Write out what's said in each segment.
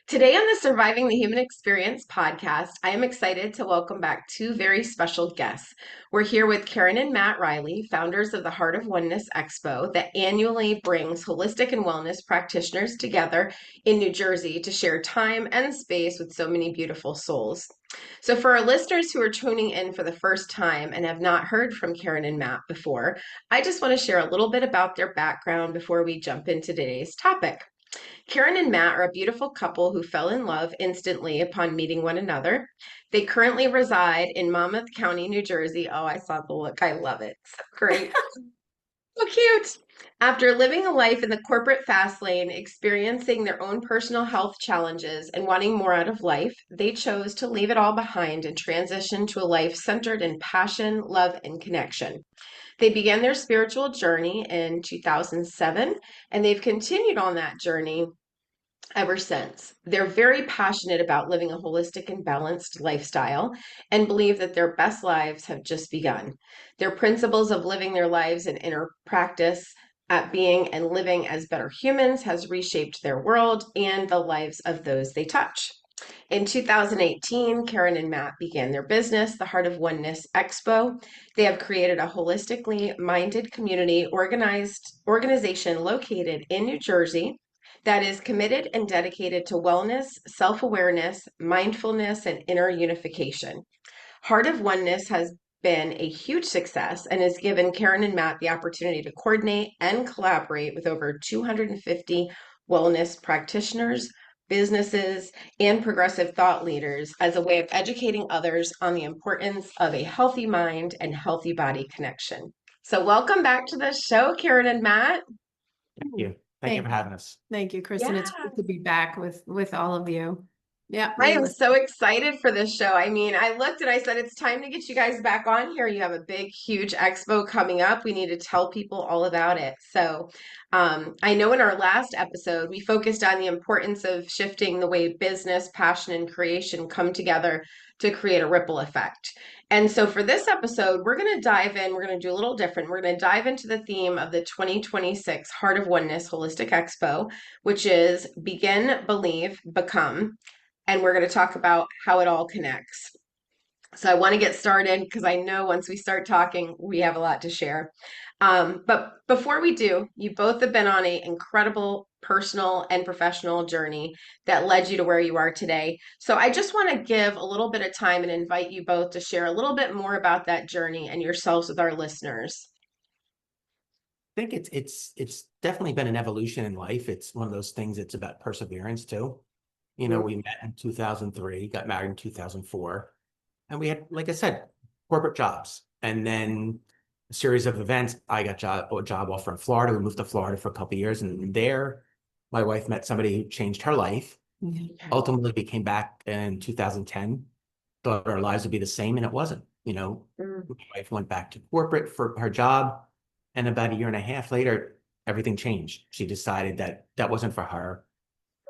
Today on the Surviving the Human Experience podcast, I am excited to welcome back two very special guests. We're here with Karen and Matt Riley, founders of the Heart of Oneness Expo, that annually brings holistic and wellness practitioners together in New Jersey to share time and space with so many beautiful souls. So, for our listeners who are tuning in for the first time and have not heard from Karen and Matt before, I just want to share a little bit about their background before we jump into today's topic. Karen and Matt are a beautiful couple who fell in love instantly upon meeting one another. They currently reside in Monmouth County, New Jersey. Oh, I saw the look. I love it. So great. So cute. After living a life in the corporate fast lane, experiencing their own personal health challenges, and wanting more out of life, they chose to leave it all behind and transition to a life centered in passion, love, and connection. They began their spiritual journey in 2007, and they've continued on that journey ever since. They're very passionate about living a holistic and balanced lifestyle and believe that their best lives have just begun. Their principles of living their lives in inner practice at being and living as better humans has reshaped their world and the lives of those they touch. In 2018, Karen and Matt began their business, the Heart of Oneness Expo. They have created a holistically minded community organization located in New Jersey that is committed and dedicated to wellness, self awareness, mindfulness, and inner unification. Heart of Oneness has been a huge success and has given Karen and Matt the opportunity to coordinate and collaborate with over 250 wellness practitioners, businesses, and progressive thought leaders as a way of educating others on the importance of a healthy mind and healthy body connection. So, welcome back to the show, Karen and Matt. Thank you. Thank you for Thank you. having us. Thank you, Kristen. Yeah. It's good to be back with all of you. Yeah, I me am listen. so excited for this show. I mean, I looked and I said, it's time to get you guys back on here. You have a big, huge expo coming up. We need to tell people all about it. So, I know in our last episode, we focused on the importance of shifting the way business, passion, and creation come together to create a ripple effect. And so, for this episode, we're going to dive in. We're going to do a little different. We're going to dive into the theme of the 2026 Heart of Oneness Holistic Expo, which is Begin, Believe, Become, and we're going to talk about how it all connects. So I want to get started because I know once we start talking, we have a lot to share. But before we do, you both have been on an incredible personal and professional journey that led you to where you are today. So I just want to give a little bit of time and invite you both to share a little bit more about that journey and yourselves with our listeners. I think it's definitely been an evolution in life. It's one of those things. It's about perseverance too. Mhm. We met in 2003, got married in 2004, and we had, like I said, corporate jobs. And then a series of events. I got a job offer in Florida. We moved to Florida for a couple of years, and there, my wife met somebody who changed her life. Yeah. Ultimately, we came back in 2010. Thought our lives would be the same, and it wasn't. Mm. My wife went back to corporate for her job. And about a year and a half later, everything changed. She decided that that wasn't for her.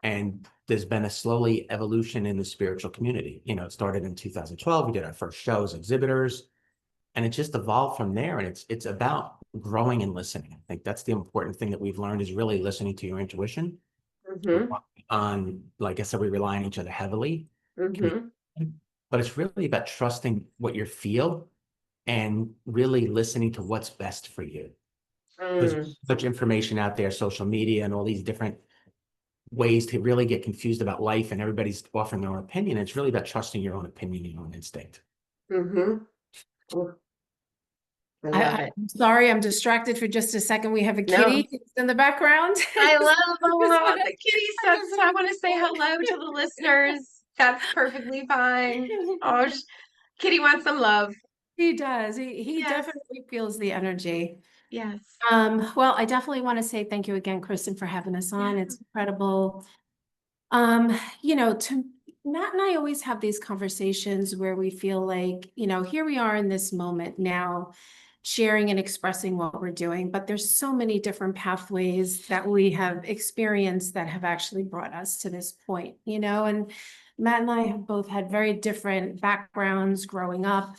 And there's been a slowly evolution in the spiritual community. It started in 2012. We did our first show as exhibitors, and it just evolved from there. And it's about growing and listening. I think that's the important thing that we've learned is really listening to your intuition. Mhm. Like I said, we rely on each other heavily, Mhm. but it's really about trusting what you feel and really listening to what's best for you. There's Mm. such information out there, social media, and all these different ways to really get confused about life, and everybody's offering their own opinion. It's really about trusting your own opinion, your own instinct. Mhm. Oh, I love I, it. I'm sorry, I'm distracted for just a second. We have a No. kitty in the background. I love Just the kitty I stuff, and I want to say hello to the listeners. That's perfectly fine. Oh, Kitty wants some love. He does. He Yes, definitely feels the energy. yes. Well, I definitely want to say thank you again, Kristen, for having us on. Yeah. It's incredible. To Matt and I always have these conversations where we feel like, here we are in this moment now, sharing and expressing what we're doing, but there's so many different pathways that we have experienced that have actually brought us to this point, and Matt and I have both had very different backgrounds growing up,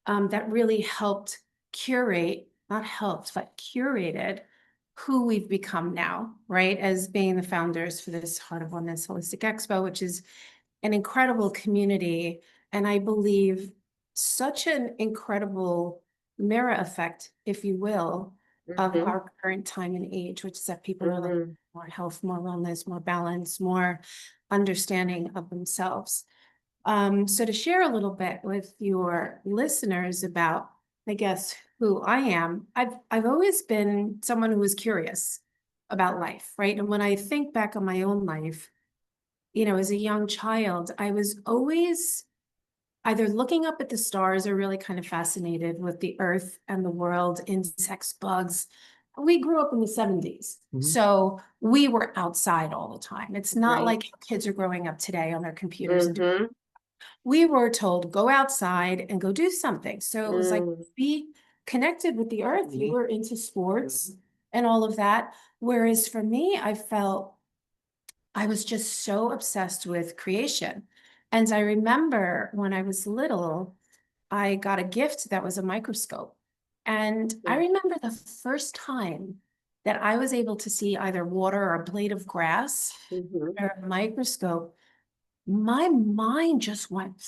that really helped curate, not helped, but curated who we've become now, right? As being the founders for this Heart of Oneness Holistic Expo, which is an incredible community. And I believe such an incredible mirror effect, if you will, of Mm-hmm. our current time and age, which is that people are looking Mm-hmm. for more health, more wellness, more balance, more understanding of themselves. So to share a little bit with your listeners about, I guess, who I am, I've always been someone who was curious about life, right? And when I think back on my own life, as a young child, I was always either looking up at the stars or really kind of fascinated with the earth and the world, insects, bugs. We grew up in the 70s. So we were outside all the time. It's not Right. like kids are growing up today on their computers and Mm-hmm. we were told go outside and go do something. So it was like be connected with the earth. You were into sports and all of that. Whereas for me, I felt I was just so obsessed with creation. And I remember when I was little, I got a gift that was a microscope. And I remember the first time that I was able to see either water or a blade of grass Mm-hmm. or a microscope, my mind just went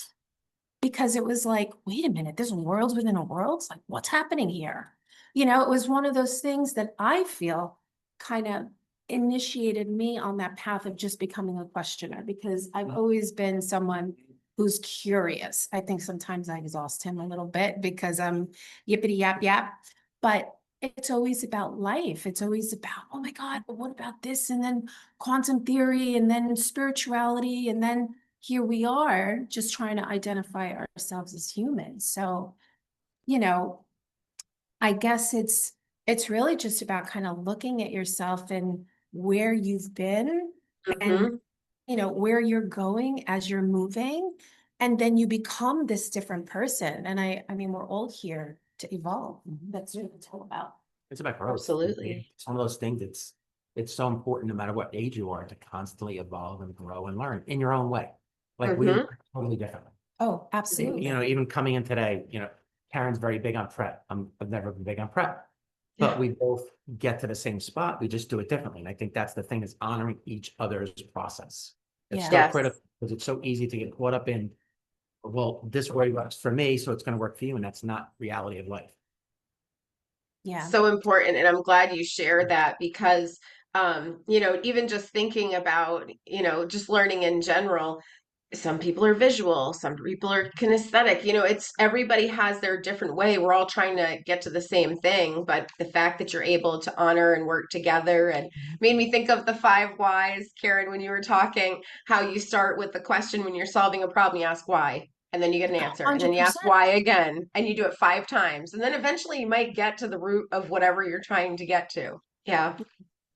because it was like, wait a minute, there's worlds within a world. Like, what's happening here? It was one of those things that I feel kind of initiated me on that path of just becoming a questioner because I've always been someone who's curious. I think sometimes I exhaust him a little bit because I'm yippity yap yap, but it's always about life. It's always about, oh my God, but what about this? And then quantum theory and then spirituality and then here we are just trying to identify ourselves as humans. So, you know, I guess it's really just about kind of looking at yourself and where you've been and Mm-hmm. where you're going as you're moving and then you become this different person. And I mean we're all here to evolve. That's what it's all about. It's about growth. Absolutely. It's one of those things it's so important no matter what age you are to constantly evolve and grow and learn in your own way. Like we Mm-hmm. learn totally differently. Oh, absolutely. Even coming in today, Karen's very big on prep. I've never been big on prep, but we both get to the same spot. We just do it differently. And I think that's the thing is honoring each other's process. It's Yeah. so Yes. critical because it's so easy to get caught up in, well, this way works for me, so it's going to work for you. And that's not reality of life. Yeah. So important. And I'm glad you share that because, even just thinking about, just learning in general, some people are visual, some people are kinesthetic. It's everybody has their different way. We're all trying to get to the same thing, but the fact that you're able to honor and work together and made me think of the 5 whys, Karen, when you were talking, how you start with the question when you're solving a problem, you ask why, and then you get an answer, and then you ask 100%. why again, and you do it 5 times, and then eventually you might get to the root of whatever you're trying to get to. Yeah.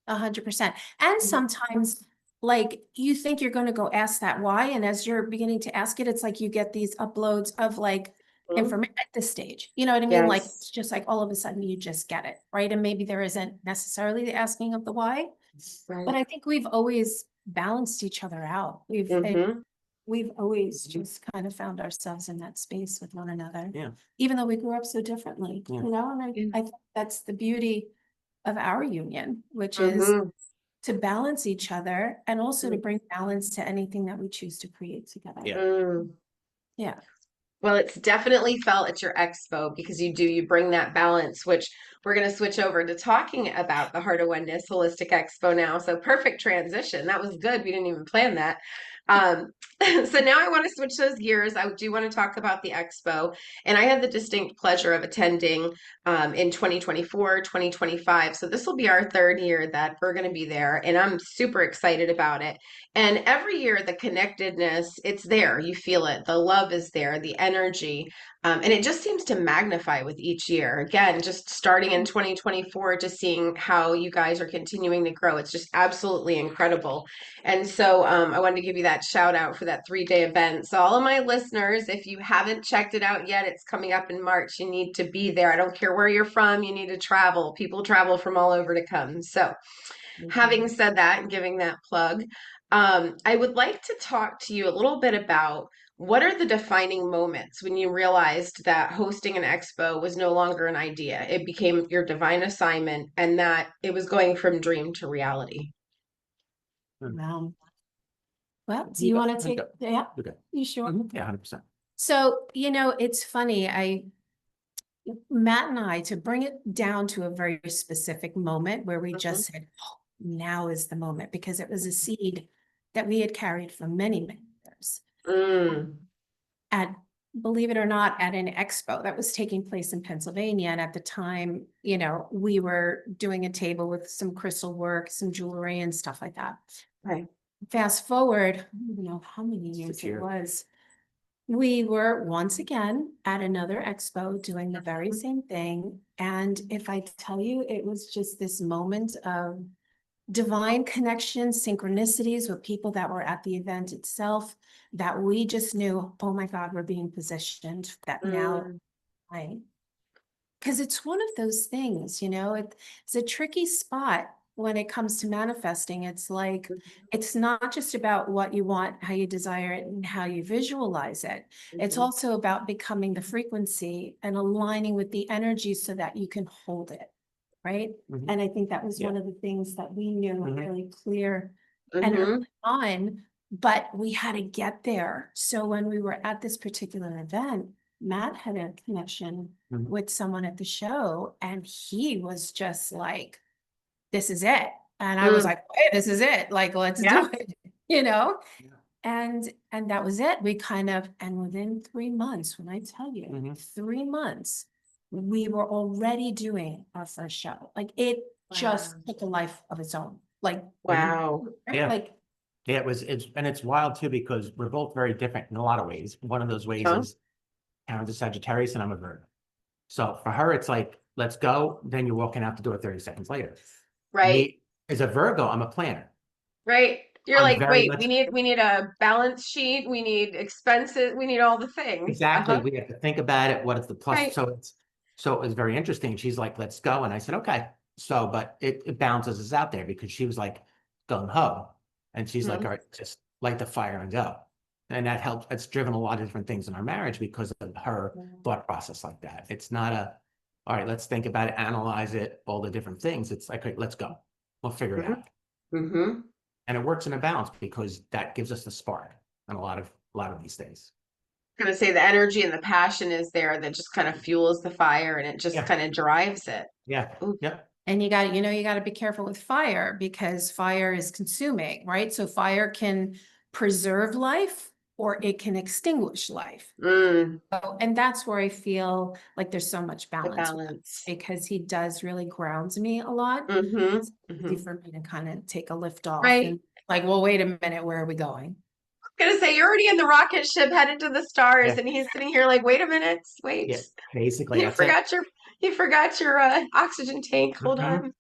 100%. And sometimes, like, you think you're going to go ask that why, and as you're beginning to ask it, it's like you get these uploads of like Mhm. information at this stage. You know what I mean? Like, Yes. it's just like all of a sudden you just get it, right? And maybe there isn't necessarily the asking of the why, Right. but I think we've always balanced each other out. Mm-hmm. We've always just kind of found ourselves in that space with one another. Yeah. Even though we grew up so differently, Yeah. and Yeah. I think that's the beauty of our union, which is Mm-hmm. to balance each other and also to bring balance to anything that we choose to create together. Yeah. Mm. Yeah. Well, it's definitely felt at your expo because you bring that balance, which we're going to switch over to talking about the Heart of Oneness Holistic Expo now. So perfect transition. That was good. We didn't even plan that. Um, so now I want to switch those gears. I do want to talk about the expo. And I had the distinct pleasure of attending in 2024, 2025. So this will be our 3rd year that we're going to be there. And I'm super excited about it. And every year, the connectedness, it's there. You feel it. The love is there, the energy. And it just seems to magnify with each year. Again, just starting in 2024 to seeing how you guys are continuing to grow. It's just absolutely incredible. And so I wanted to give you that shout out for that 3-day event. So, all of my listeners, if you haven't checked it out yet, it's coming up in March. You need to be there. I don't care where you're from, you need to travel. People travel from all over to come. So, having said that and giving that plug, I would like to talk to you a little bit about what are the defining moments when you realized that hosting an expo was no longer an idea? It became your divine assignment and that it was going from dream to reality. Well, do you want to take, yeah, Okay. you sure? Yeah, 100%. So, it's funny, Matt and I, to bring it down to a very specific moment where we just said, oh, now is the moment, because it was a seed that we had carried for many, many years. Mm. At, believe it or not, at an expo that was taking place in Pennsylvania. And at the time, we were doing a table with some crystal work, some jewelry and stuff like that. Right. Fast forward, I don't even know how many years it was. We were once again at another expo doing the very same thing. And if I tell you, it was just this moment of divine connection, synchronicities with people that were at the event itself, that we just knew, oh my God, we're being positioned that now, right? Because it's one of those things, it's a tricky spot when it comes to manifesting. It's like, it's not just about what you want, how you desire it, and how you visualize it. It's also about becoming the frequency and aligning with the energy so that you can hold it, right? And I think that was one of the things that we knew really clear and early on, but we had to get there. So when we were at this particular event, Matt had a connection with someone at the show, and he was just like, this is it. And I was like, hey, this is it. Like, let's do it, And that was it. We and within 3 months, when I tell you, 3 months, we were already doing our first show. Like, it just took a life of its own. Like, Wow. Yeah. Like, Yeah, it's wild too, because we're both very different in a lot of ways. One of those ways is Karen's a Sagittarius and I'm a Virgo. So for her, it's like, let's go. Then you're walking out the door 30 seconds later. Right. Me, as a Virgo, I'm a planner. Right. You're I'm like, very wait, much we need a balance sheet, we need expenses, we need all the things. exactly. We have to think about it. What is the plus? Right. So it was very interesting. She's like, let's go. And I said, okay. So, but it balances us out there, because she was like gung ho. And she's like, all right, just light the fire and go. And that helps. It's driven a lot of different things in our marriage because of her thought process like that. It's not all right, let's think about it, analyze it, all the different things. It's like, okay, let's go. We'll figure it out. And it works in a balance, because that gives us the spark on a lot of these things. I'm gonna say the energy and the passion is there that just kind of fuels the fire and it just kind of drives it. Yeah. Yeah. And you got to be careful with fire, because fire is consuming, right? So fire can preserve life or it can extinguish life. And that's where I feel like there's so much balance, because he does really grounds me a lot. It's easy for me to kind of take a lift off and like, well, wait a minute, where are we going? I'm gonna say you're already in the rocket ship headed to the stars, and he's sitting here like, wait a minute, wait. Yeah, basically, you forgot your oxygen tank. Hold on.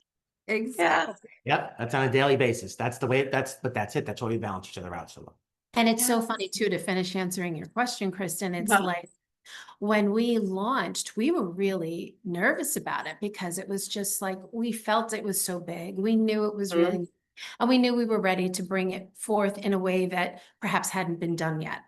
Exactly. Yep, that's on a daily basis. That's the way. But that's it. That's why we balance each other out. So. And it's so funny too, to finish answering your question, Kristen. It's like, when we launched, we were really nervous about it, because it was just like, we felt it was so big. We knew it was really, and we knew we were ready to bring it forth in a way that perhaps hadn't been done yet.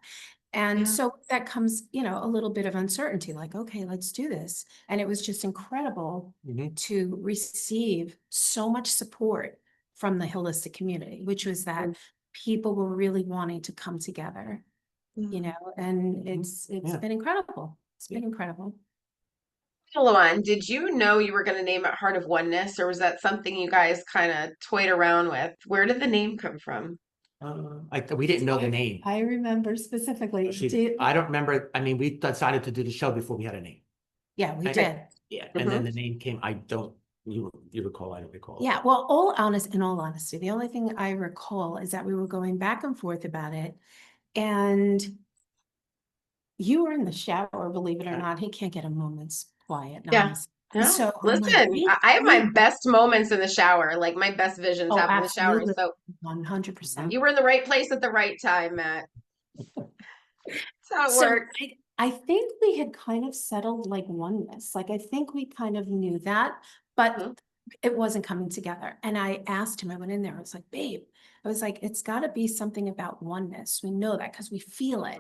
And so that comes, a little bit of uncertainty, like, okay, let's do this. And it was just incredible to receive so much support from the holistic community, which was that people were really wanting to come together, and it's been incredible. It's been incredible. Luan, did you know you were going to name it Heart of Oneness, or was that something you guys kind of toyed around with? Where did the name come from? We didn't know the name. I remember specifically. I don't remember. I mean, we decided to do the show before we had a name. Yeah, we did. Yeah, and then the name came. You recall? I don't recall. Yeah, well, in all honesty, the only thing I recall is that we were going back and forth about it, and you were in the shower, believe it or not. He can't get a moment's quiet. Yeah. So listen, I have my best moments in the shower. Like, my best visions happen in the shower. So 100%. You were in the right place at the right time, Matt. That's how it works. I think we had kind of settled like oneness. Like, I think we kind of knew that, but it wasn't coming together. And I asked him, I went in there, I was like, babe, I was like, it's got to be something about oneness. We know that because we feel it.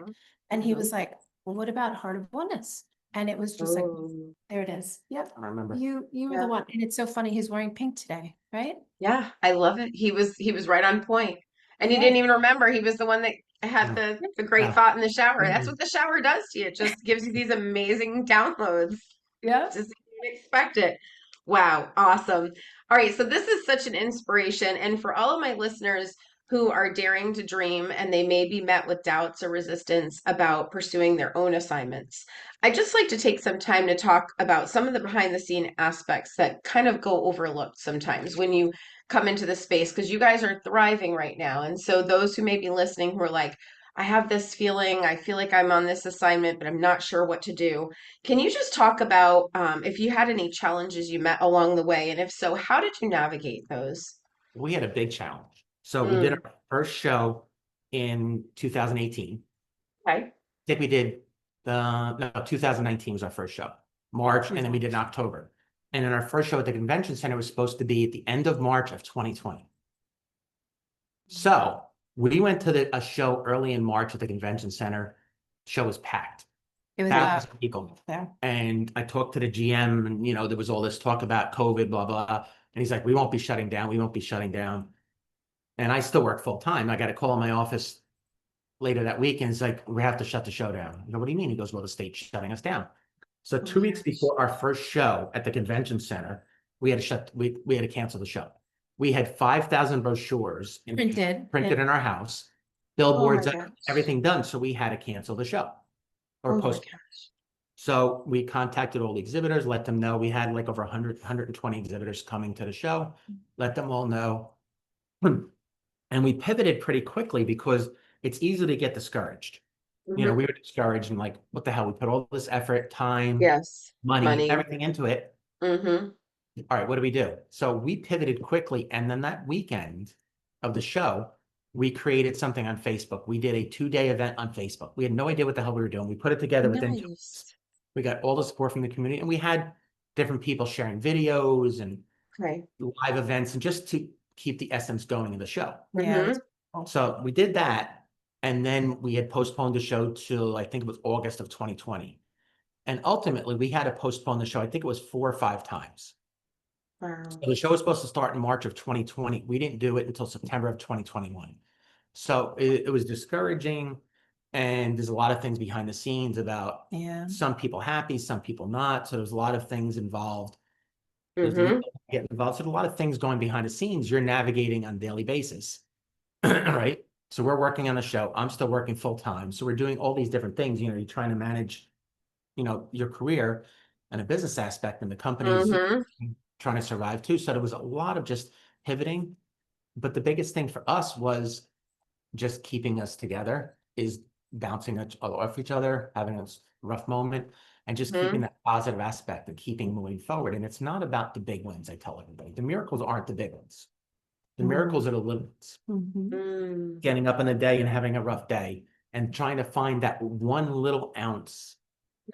And he was like, well, what about Heart of Oneness? And it was just like, Oh, there it is. Yep. I remember. You were the yeah. one. And it's so funny. He's wearing pink today, right? Yeah, I love it. He was right on point. And he Yeah. didn't even remember he was the one that had Yeah. the great Yeah. thought in the shower. That's Mhm. what the shower does to you. It just gives you these amazing downloads. Yeah. Just didn't expect it. Wow, awesome. All right, so this is such an inspiration. And for all of my listeners who are daring to dream and they may be met with doubts or resistance about pursuing their own assignments, I'd just like to take some time to talk about some of the behind the scene aspects that kind of go overlooked sometimes when you come into the space, because you guys are thriving right now. And so those who may be listening who are like, I have this feeling, I feel like I'm on this assignment, but I'm not sure what to do. Can you just talk about if you had any challenges you met along the way? And if so, how did you navigate those? We had a big challenge. So we did Mm, our first show in 2018. okay. I think we did no, 2019 was our first show, March, and then we did in Mhm. October. And then our first show at the convention center was supposed to be at the end of March of 2020. So we went to a show early in March at the convention center. Show was packed, It was thousands of people. there. And I talked to the GM, and there was all this talk about COVID, blah blah. And he's like, "We won't be shutting down. We won't be shutting down." And I still work full time. I got a call in my office later that week, and it's like, "We have to shut the show down." I go, "What do you mean?" He goes, "Well, the state's shutting us down." So Oh 2 weeks my before our first show at the convention center, we had to cancel the show. We had 5,000 brochures Printed. printed in our house, Oh my billboards, gosh. everything done. So we had to cancel the show or Oh my post. gosh. So we contacted all the exhibitors, let them know we had like over 100, 120 exhibitors coming to the show, let them all know. And we pivoted pretty quickly because it's easy to get discouraged. Hmm. We were discouraged and like, what the hell? We put all this effort, time, Yes. money, Money. everything into it. Hmm. All right, what do we do? So we pivoted quickly. And then that weekend of the show, we created something on Facebook. We did a 2-day event on Facebook. We had no idea what the hell we were doing. We put it together within 2 weeks. Nice. We got all the support from the community, and we had different people sharing videos and Okay. live events, and just to keep the essence going in the show. Yeah. Hmm. So we did that, and then we had postponed the show till I think it was August of 2020. And ultimately, we had to postpone the show. I think it was 4 or 5 times. Wow. So the show was supposed to start in March of 2020. We didn't do it until September of 2021. So it was discouraging, and there's a lot of things behind the scenes about Yeah. some people happy, some people not. So there's a lot of things involved. There's Hmm. legal get involved. So there's a lot of things going behind the scenes you're navigating on a daily basis. Right? So we're working on a show. I'm still working full time. So we're doing all these different things. You're trying to manage, your career and a business aspect, and the company's Hmm. trying to survive too. So there was a lot of just pivoting. But the biggest thing for us was just keeping us together, is bouncing off each other, having a rough moment, and just keeping Hmm. that positive aspect and keeping moving forward. And it's not about the big wins, I tell everybody. The miracles aren't the big ones. The miracles are the little ones. Mhm. Mm. Getting up in the day and having a rough day and trying to find that one little ounce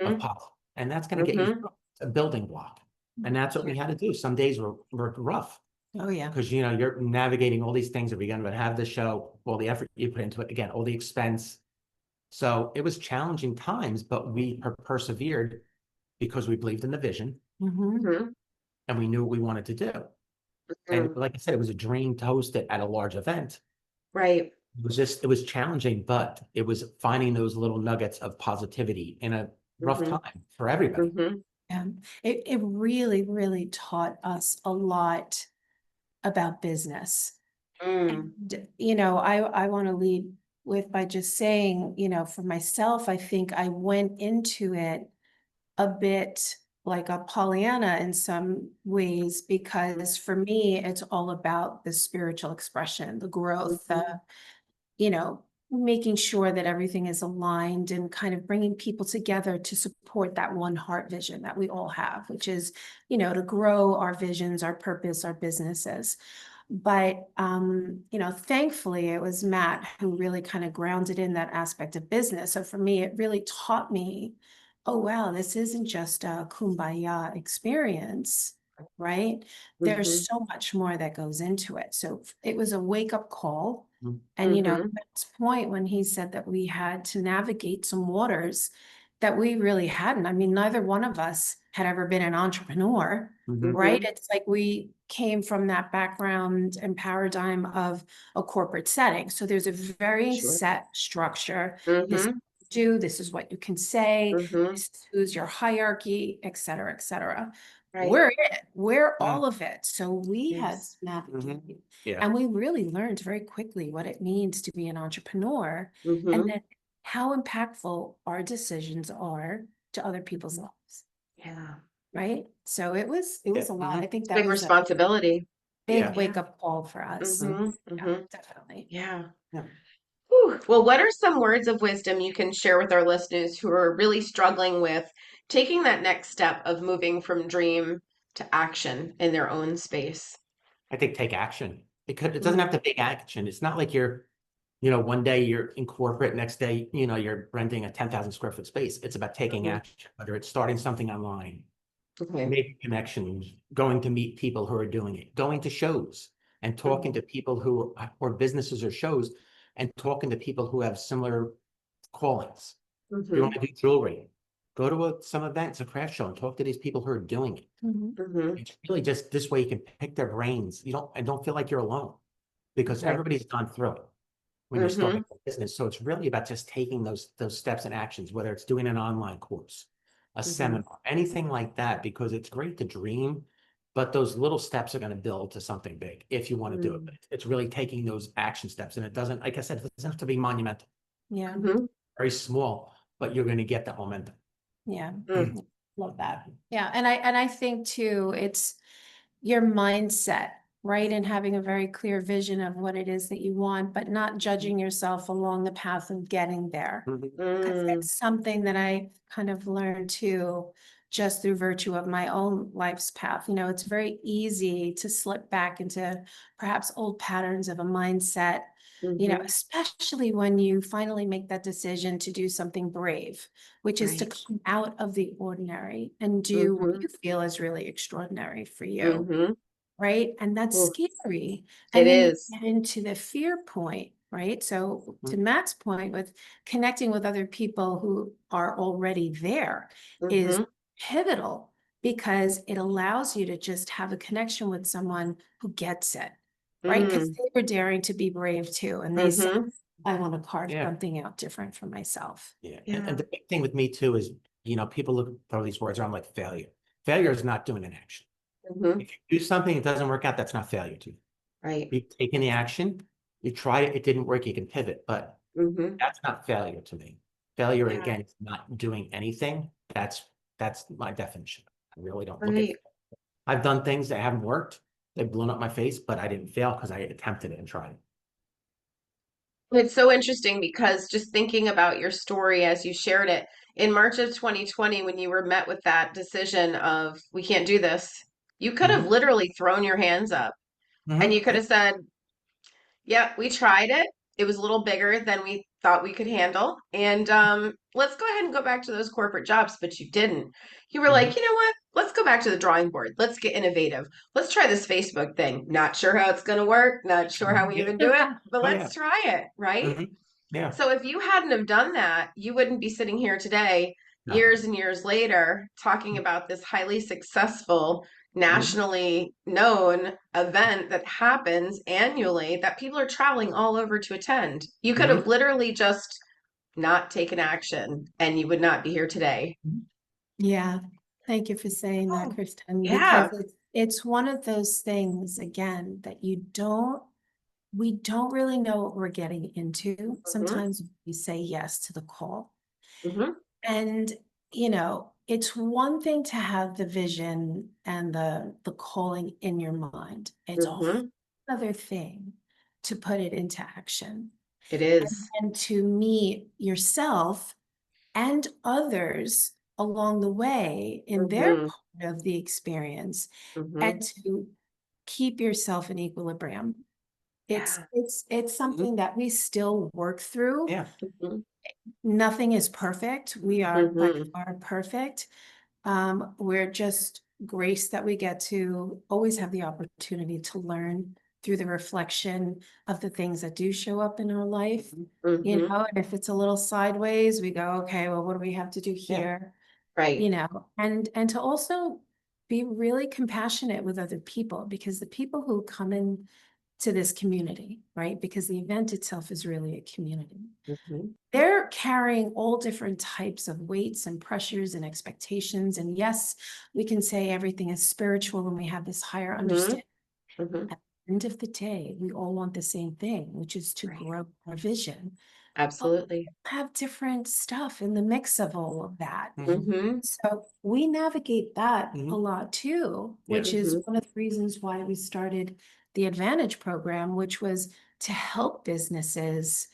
of Hmm. positive. And that's going to get you Hmm. through. It's a building block. And that's what we had to do. Some days were rough Oh, yeah. because you're navigating all these things. Are we going to have the show? All the effort you put into it, again, all the expense. So it was challenging times, but we persevered because we believed in the vision Mhm. Hmm. and we knew what we wanted to do. And like I said, it was a dream to host it at a large event. Right. It was challenging, but it was finding those little nuggets of positivity in a rough Hmm. time for everybody. Hmm. Yeah. It really, really taught us a lot about business. Mm. And, I want to lead with by just saying, for myself, I think I went into it a bit like a Pollyanna in some ways, because for me, it's all about the spiritual expression, the growth, Mhm. you know, making sure that everything is aligned and kind of bringing people together to support that one heart vision that we all have, which is, to grow our visions, our purpose, our businesses. But, thankfully it was Matt who really kind of grounded in that aspect of business. So for me, it really taught me, oh, wow, this isn't just a kumbaya experience. right? Mhm. There's so much more that goes into it. So it was a wake-up call. Mhm. And, you know, Mhm. Matt's point when he said that we had to navigate some waters that we really hadn't. I mean, neither one of us had ever been an entrepreneur, Mhm. right? Mhm. It's like we came from that background and paradigm of a corporate setting. So there's a very Sure. set structure. This is Mhm. what you do, this is what you can say, Mhm. this is who's your hierarchy, et cetera, et cetera. Right. We're it, we're Mm. all of it. So we had to Yes. navigate. Yeah. And we really learned very quickly what it means to be an entrepreneur and Mhm. then how impactful our decisions are to other people's Mhm. lives, Yeah. right? So it Yeah. was a lot. I think It's that big was a responsibility. big Yeah. Yeah. wake-up call for us. Mhm. Mhm. Yeah, Mhm. definitely. Yeah. Yeah. Whew. Well, what are some words of wisdom you can share with our listeners who are really struggling with taking that next step of moving from dream to action in their own space? I think take action. It doesn't Mm. have to be action. It's not like you're, one day you're in corporate, next day, you're renting a 10,000 square foot space. It's about taking Mhm. action, whether it's starting something online, Okay. making connections, going to meet people who are doing it, going to shows and talking to people who or businesses or shows and talking to people who have similar callings. If you want Mhm. to do jewelry, go to some events, a craft show, and talk to these people who are doing it. Mhm. Mhm. It's really just this way you can pick their brains. I don't feel like you're alone because Okay. everybody's gone through it when you're Mhm. starting a business. So it's really about just taking those steps and actions, whether it's doing an online course, a Mhm. seminar, anything like that, because it's great to dream, but those little steps are going to build to something big if you want to do it. But Mm. it's really taking those action steps. And it doesn't, like I said, it doesn't have to be monumental, Yeah, Mhm. very small, but you're going to get that momentum. yeah. Mm. Love that. Yeah. And I think too, it's your mindset, right? And having a very clear vision of what it is that you want, but not judging yourself along the path of getting there. Mhm. Because Mm. it's something that I kind of learned too, just through virtue of my own life's path. You know, it's very easy to slip back into perhaps old patterns of a mindset, Mhm. especially when you finally make that decision to do something brave, which is to Right. come out of the ordinary and do what Mhm. you feel is really extraordinary for you, Mhm. right? And that's Ooh, scary. it And then you is. get into the fear point, right? So to Mhm. Matt's point with connecting with other people who are already there is Mhm. pivotal because it allows you to just have a connection with someone who gets it, right? Because Mm. they were daring to be brave too. And they said, Mhm. I want to carve Yeah. something out different for myself. Yeah. And Yeah. the big thing with me too is, people throw these words around like failure. Failure is not doing an action. Mhm. If you do something, it doesn't work out, that's not failure to you. Right. You take any action, you try it, it didn't work, you can pivot, but Mhm. that's not failure to me. Failure, Yeah. again, is not doing anything. That's my definition. I really don't look at Right. I've done things that haven't worked. They've blown up my face, but I didn't fail because I attempted it and tried it. It's so interesting because just thinking about your story as you shared it in March of 2020, when you were met with that decision of, we can't do this, you could have Mhm. literally thrown your hands up and you Mhm. could have said, yeah, we tried it. It was a little bigger than we thought we could handle. And let's go ahead and go back to those corporate jobs, but you didn't. You were like, Mhm. you know what? Let's go back to the drawing board. Let's get innovative. Let's try this Facebook thing. Not sure how it's going to work. Not sure how Mhm. we Yeah. even do it, but Oh yeah. let's try it, right? Mhm. Yeah. So if you hadn't have done that, you wouldn't be sitting here today, No. years and years later, talking about this highly successful, Mhm. nationally known event that happens annually that people are traveling all over to attend. You could have Mhm. literally just not taken action and you would not be here today. Yeah. Thank you for saying that, Oh, Kristen, because yeah. it's one of those things again that we don't really know what we're getting into. Hmm. Sometimes we say yes to the call. Hmm. And, it's one thing to have the vision and the calling in your mind. It's a whole Hmm. other thing to put it into action It is. and to meet yourself and others along the way in their Hmm. part of the experience and Hmm. to keep yourself in equilibrium. It's Yeah. it's it's Mhm. something that we still work through. Yeah. Hmm. Nothing is perfect. We are by Hmm. far perfect. We're just grace that we get to always have the opportunity to learn through the reflection of the things that do show up in our life. You Mm-hmm. know, and if it's a little sideways, we go, okay, well, what do we have to do Yeah. here? Right. You know, and to also be really compassionate with other people, because the people who come in to this community, right? Because the event itself is really a community. Mm-hmm. They're carrying all different types of weights and pressures and expectations. And yes, we can say everything is spiritual when we have this higher understanding. Mm-hmm. At the end of the day, we all want the same thing, which is to Right. grow our vision. But Absolutely. we have different stuff in the mix of all of that. Mm-hmm. So we navigate that a Mhm. lot too, Yeah. which is Mm-hmm. one of the reasons why we started the Advantage program, which was to help businesses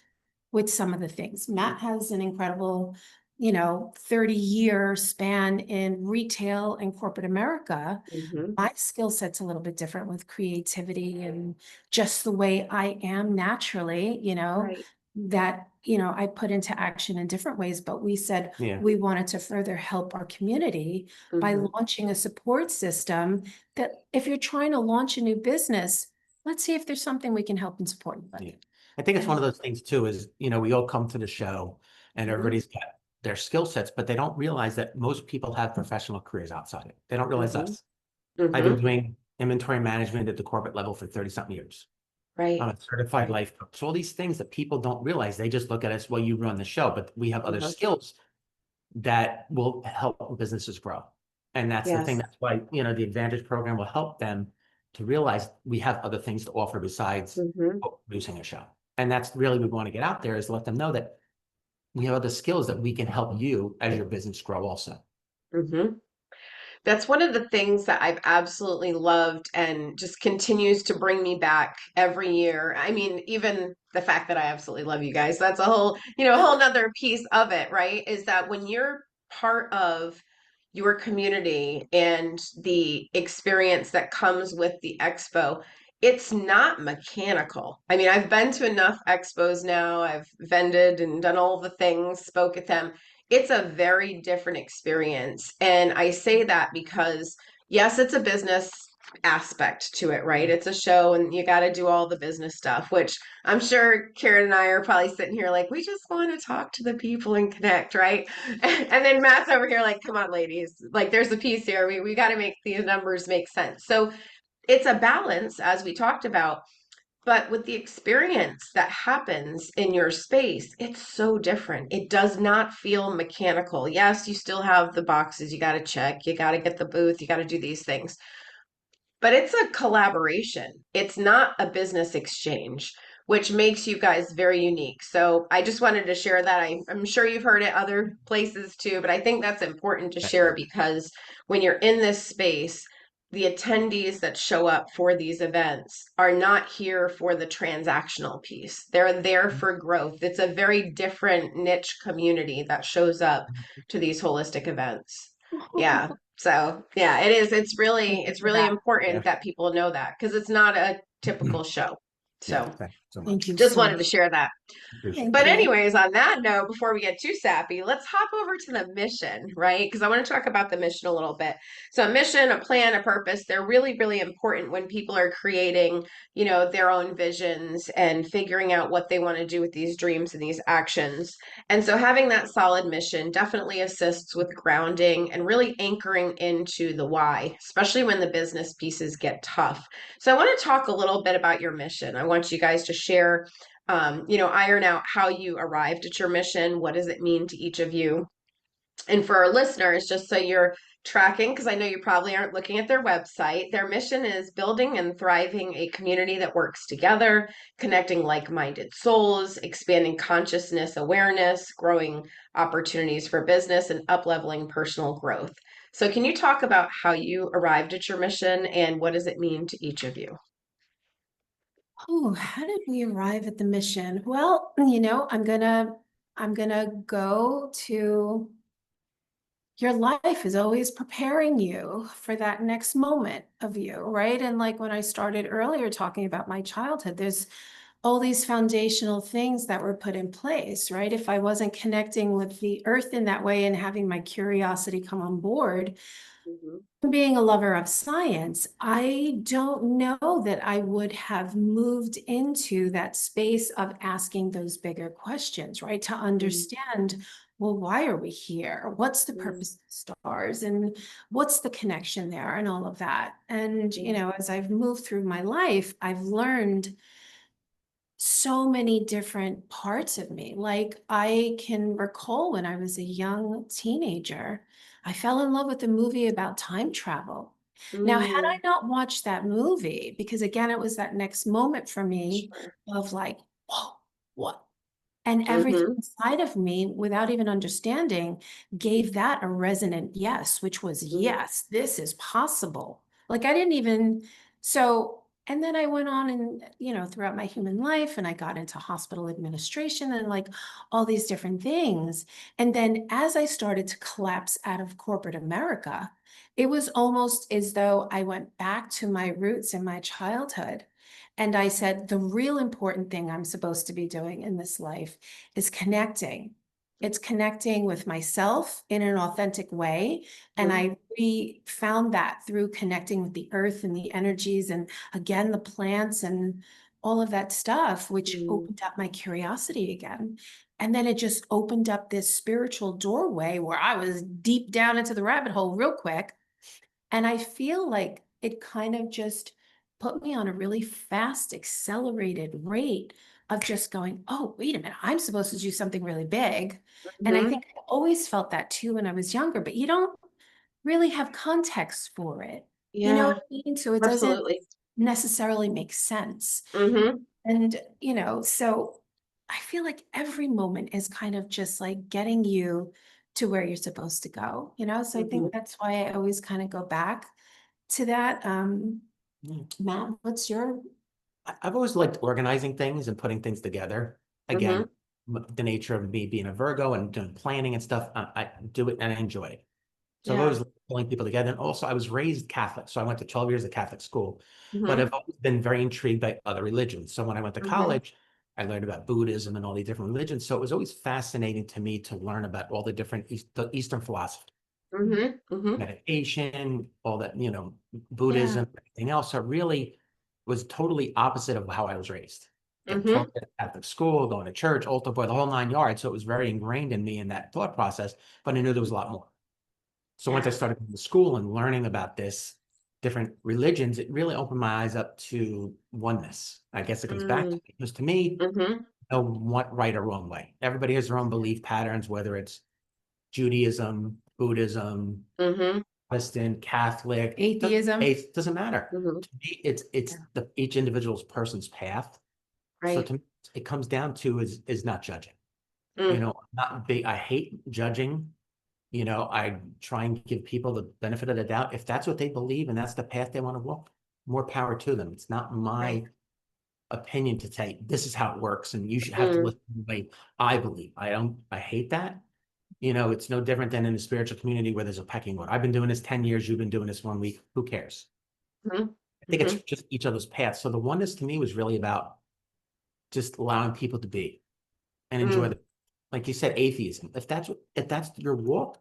with some of the things. Matt has an incredible, 30-year span in retail and corporate America. Mm-hmm. My skill set's a little bit different with creativity and just the way I am naturally, Right. that, I put into action in different ways. But we said Yeah. we wanted to further help our community by Mm-hmm. launching a support system that if you're trying to launch a new business, let's see if there's something we can help and support you with. Yeah. I think it's one And of those things too, is, we all come to the show and Mm-hmm. everybody's got their skill sets, but they don't realize that most people have professional careers outside it. They don't realize Mm-hmm. us. I've been Mm-hmm. doing inventory management at the corporate level for 30 something years. I'm Right. a certified life coach. So all these things that people don't realize, they just look at us, well, you run the show, but we have other Uh-huh. skills that will help businesses grow. And that's the thing. Yes. That's why, the Advantage program will help them to realize we have other things to offer besides Mm-hmm. producing a show. And that's really what we want to get out there, is let them know that we have other skills that we can help you as your business grow also. Mm-hmm. That's one of the things that I've absolutely loved and just continues to bring me back every year. I mean, even the fact that I absolutely love you guys, that's a whole, a whole nother piece of it, right? Is that when you're part of your community and the experience that comes with the expo, it's not mechanical. I mean, I've been to enough expos now. I've vended and done all the things, spoke at them. It's a very different experience. And I say that because, yes, it's a business aspect to it, right? It's a show and you got to do all the business stuff, which I'm sure Karen and I are probably sitting here like, we just want to talk to the people and connect, right? And then Matt's over here like, come on, ladies, like there's a piece here. We got to make these numbers make sense. So it's a balance, as we talked about. But with the experience that happens in your space, it's so different. It does not feel mechanical. Yes, you still have the boxes you got to check, you got to get the booth, you got to do these things, but it's a collaboration. It's not a business exchange, which makes you guys very unique. So I just wanted to share that. I'm sure you've heard it other places too, but I think that's important to share because when you're in this space, the attendees that show up for these events are not here for the transactional piece. They're there for growth. It's a very different niche community that shows up to these holistic events. Yeah. So yeah, it is. thank you It's for really that. Yeah. important that people know that because it's not a typical show. Yeah. So Thanks so Thank much. you just so wanted to much. share that. Appreciate Thank But that. you. anyways, on that note, before we get too sappy, let's hop over to the mission, right? Because I want to talk about the mission a little bit. So a mission, a plan, a purpose, they're really, really important when people are creating, their own visions and figuring out what they want to do with these dreams and these actions. And so having that solid mission definitely assists with grounding and really anchoring into the why, especially when the business pieces get tough. So I want to talk a little bit about your mission. I want you guys to share iron out how you arrived at your mission. What does it mean to each of you? And for our listeners, just so you're tracking, because I know you probably aren't looking at their website, their mission is building and thriving a community that works together, connecting like minded souls, expanding consciousness awareness, growing opportunities for business, and up-leveling personal growth. So, can you talk about how you arrived at your mission and what does it mean to each of you? Oh, how did we arrive at the mission? Well, I'm gonna go to your life is always preparing you for that next moment of you, right? And like when I started earlier talking about my childhood, there's all these foundational things that were put in place, right? If I wasn't connecting with the earth in that way and having my curiosity come on board, Mhm. being a lover of science, I don't know that I would have moved into that space of asking those bigger questions, right? To Mm, understand, well, why are we here? What's the mm, purpose of the stars? And what's the connection there and all of that? And, mm, as I've moved through my life, I've learned so many different parts of me. Like I can recall when I was a young teenager, I fell in love with a movie about time travel. Now, had I mm, not watched that movie, because again, it was that next moment for me sure. of like, whoa, what? And everything Mm-hmm. inside of me, without even understanding, gave that a resonant yes, which was, Mm, yes, this is possible. Like I didn't even, so, and then I went on and, throughout my human life, and I got into hospital administration and like all these different things. And then as I started to collapse out of corporate America, it was almost as though I went back to my roots in my childhood. And I said, the real important thing I'm supposed to be doing in this life is connecting. It's connecting with myself in an authentic way. And mm, I really found that through connecting with the earth and the energies and again, the plants and all of that stuff, which mm, opened up my curiosity again. And then it just opened up this spiritual doorway where I was deep down into the rabbit hole real quick. And I feel like it kind of just put me on a really fast, accelerated rate of just going, oh, wait a minute, I'm supposed to do something really big. And I mm-hmm. think I always felt that too when I was younger, but you don't really have context for it. You know what Yeah, I mean? So it doesn't absolutely. necessarily make sense. Mm-hmm. And, so I feel like every moment is kind of just like getting you to where you're supposed to go, So I Mm-hmm. think that's why I always kind of go back to that. Mm. Matt, what's your I've always liked organizing things and putting things together. Mm-hmm. Again, the nature of me being a Virgo and doing planning and stuff, I do it and I enjoy it. So I've Yeah. always liked pulling people together. And also, I was raised Catholic. So I went to 12 years of Catholic school, but Mm-hmm. I've always been very intrigued by other religions. So when I went to Mm-hmm. college, I learned about Buddhism and all the different religions. So it was always fascinating to me to learn about all the different the Eastern philosophy, Mm-hmm. Mm-hmm. meditation, all that, yeah. Buddhism, everything else. So it really was totally opposite of how I was raised. Again, Mm-hmm. 12 years at Catholic school, going to church, altar boy, the whole 9 yards. So it was very ingrained in me in that thought process, but I knew there was a lot more. So once I Yeah. started going to school and learning about this different religions, it really opened my eyes up to oneness. I guess it comes back to Mm, because to me, mm-hmm. no one right or wrong way. Everybody has their own belief patterns, whether it's Judaism, Buddhism, Mm-hmm. Protestant, Catholic, Atheism. faith, doesn't matter. Mm-hmm. To me, it's Yeah. the each individual's person's path. So Right. to me, it comes down to is not judging. Mm, Not big. I hate judging. I try and give people the benefit of the doubt. If that's what they believe and that's the path they want to walk, more power to them. It's not right. my opinion to say this is how it works and you should have to Mm, listen to the way I believe. I hate that. It's no different than in the spiritual community where there's a pecking order. I've been doing this 10 years, you've been doing this 1 week. Who cares? mm-hmm. I think it's Mm-hmm. just each other's paths. So the oneness to me was really about just allowing people to be and enjoy Mm, the, like you said, atheism. If that's your walk,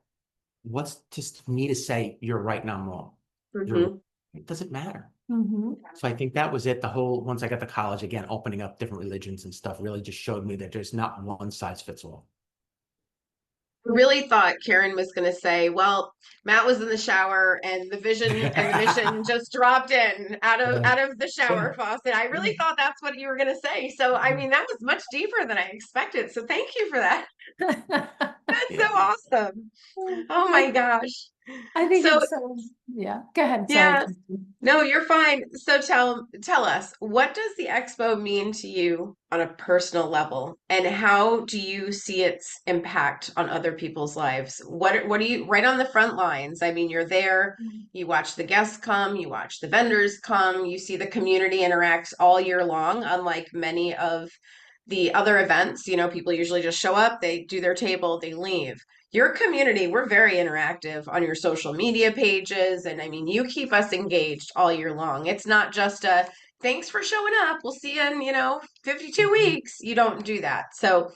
what's just me to say you're right and I'm wrong? mm-hmm. It doesn't matter. Mhm. So I think that was it. The whole once I got to college again, opening up different religions and stuff really just showed me that there's not one size fits all. Really thought Karen was going to say, well, Matt was in the shower and the vision just dropped in out of the shower faucet. I really thought that's what you were going to say. So, I mean, that was much deeper than I expected. So, thank you for that. That's so Yeah. awesome. Oh I my gosh. I think So, it's so, yeah. Go ahead. Sorry. yeah. No, you're fine. So tell us, what does the expo mean to you on a personal level, and how do you see its impact on other people's lives? What do you right on the front lines? I mean, you're there, you watch the guests come, you watch the vendors come, you see the community interacts all year long, unlike many of the other events. People usually just show up, they do their table, they leave. Your community, we're very interactive on your social media pages. And I mean, you keep us engaged all year long. It's not just a thanks for showing up. We'll see you in, 52 weeks. You don't do that. So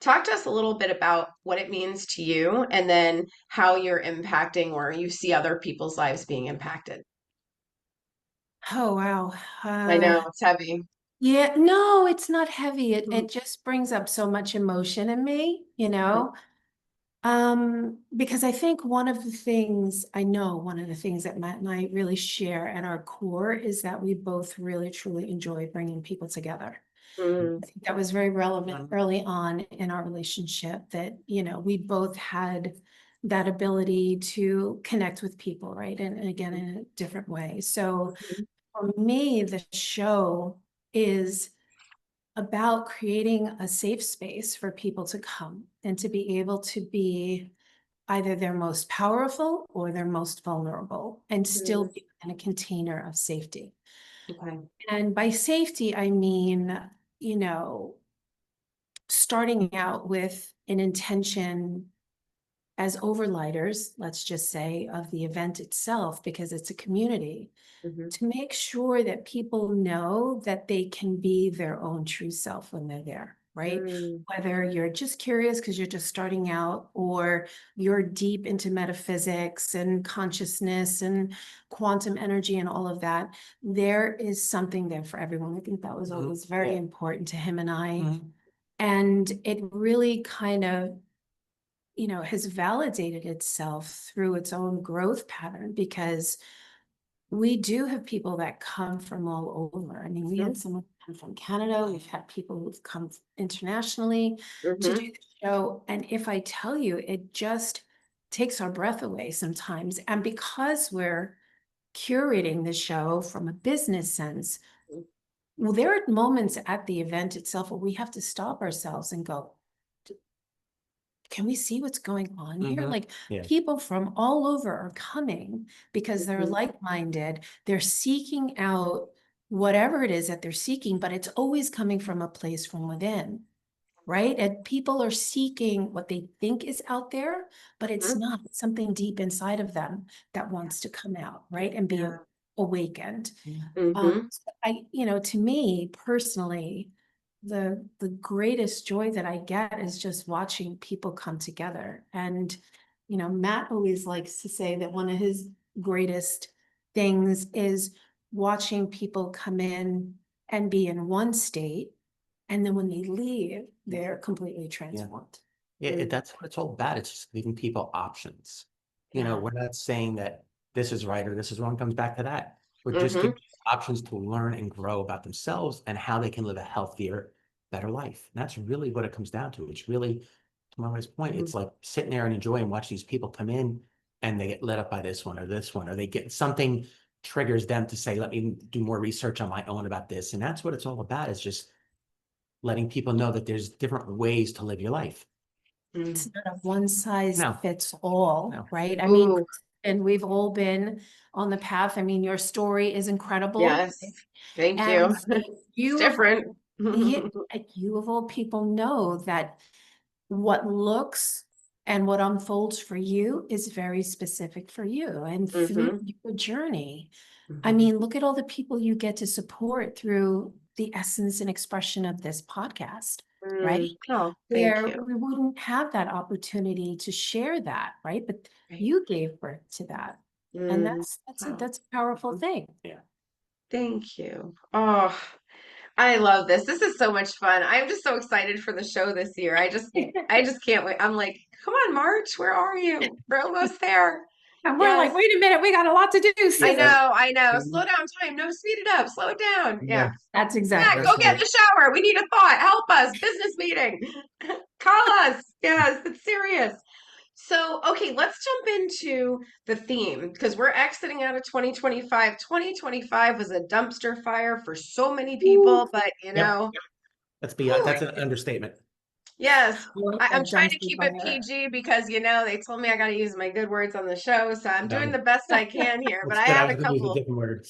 Talk to us a little bit about what it means to you and then how you're impacting or you see other people's lives being impacted. Oh, wow. I Uh, know it's heavy. yeah, no, it's not heavy. It Mhm. it just brings up so much emotion in me, you Mhm. know? Because I think one of the things that Matt and I really share at our core is that we both really truly enjoy bringing people together. Mm, I think that was very relevant early on in our relationship that, we both had that ability to connect with people, right? And again, in a different way. So mhm, for me, the show is about creating a safe space for people to come and to be able to be either their most powerful or their most vulnerable and still mm, be in a container of safety. okay. And by safety, I mean, you know, starting out with an intention as overlighters, let's just say, of the event itself, because it's a community, Mhm. to make sure that people know that they can be their own true self when they're there, right? Mm, Whether you're just curious because you're just starting out, or you're deep into metaphysics and consciousness and quantum energy and all of that, there is something there for everyone. I think that was Mhm. always very Yeah. important to him and I. Mhm. And it really kind of has validated itself through its own growth pattern because we do have people that come from all over. I mean, we had mhm, someone come from Canada, we've had people who've come internationally to do mhm, the show. And if I tell you, it just takes our breath away sometimes. And because we're curating the show from a business sense, well, there are moments at the event itself where we have to stop ourselves and go, can we see what's going on here? Mhm. Like Yeah. people from all over are coming because they're mhm, like-minded. They're seeking out whatever it is that they're seeking, but it's always coming from a place from within, right? And people are seeking what they think is out there, but it's mhm. not. It's something deep inside of them that wants to come out, right? And be Yeah. awakened. Mhm, So to me personally, the greatest joy that I get is just watching people come together. And, Matt always likes to say that one of his greatest things is watching people come in and be in one state. And then when they leave, they're completely Yeah. transformed. Yeah, mm, that's what it's all about. It's just giving people options. yeah. We're not saying that this is right or this is wrong. It comes back to that. We're just Mhm, giving options to learn and grow about themselves and how they can live a healthier, better life. And that's really what it comes down to. It's really, to Mama's point, mhm, it's like sitting there and enjoying and watch these people come in and they get lit up by this one, or they get something triggers them to say, let me do more research on my own about this. And that's what it's all about, is just letting people know that there's different ways to live your life. It's mm. not a one size No, fits all, no. right? I mean, Ooh, and we've all been on the path. I mean, your story is incredible. yes. Thank you. And so It's you of different. you of all people know that what looks and what unfolds for you is very specific for you. And through Mhm, your journey, I mhm, mean, look at all the people you get to support through the essence and expression of this podcast, right? mm. Oh, thank Where you. we wouldn't have that opportunity to share that, right? But Right. you gave birth to that. And Mm. Oh, that's a powerful thing. Yeah. thank you. Oh, I love this. This is so much fun. I'm just so excited for the show this year. I just can't wait. I'm like, come on, March, where are you? We're almost there. And we're like, Yes. wait a minute, we got a lot to do, I sis. Yep. know, I know. Slow Mhm. down time. No, speed it up. Slow it down. Yeah. Yeah. That's Matt, exactly go That's get in right. the shower. We need a thought. Help us. Business meeting. Call us. Yes, it's serious. So, okay, let's jump into the theme because we're exiting out of 2025. 2025 was a dumpster fire for so many people, but Yep. whew, That's an understatement. yes, a I'm trying to dumpster keep it fire. PG because they told me I got to use my good words on the show, so I'm doing No, the best I can here. But that's I good. I had was a going to use a couple. different word.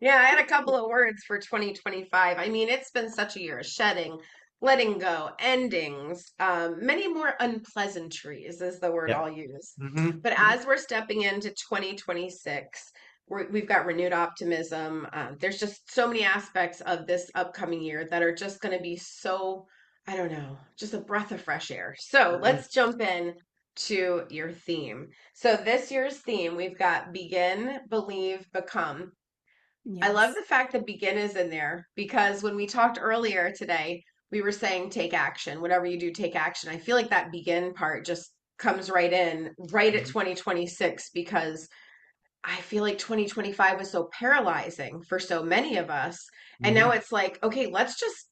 Yeah, I had a couple of words for 2025. I mean, it's been such a year of shedding, letting go, endings, many more unpleasantries is the word I'll Yep. use. Hmm. But as we're stepping into 2026, we've got renewed optimism. There's just so many aspects of this upcoming year that are just going to be so, I don't know, just a breath of fresh air. So Mhm. let's jump in to your theme. So this year's theme, we've got begin, believe, become. I love Yes. the fact that begin is in there because when we talked earlier today, we were saying take action. Whatever you do, take action. I feel like that begin part just comes right in right at Mhm. 2026 because I feel like 2025 was so paralyzing for so many of us. And now Mhm. it's like, okay, let's just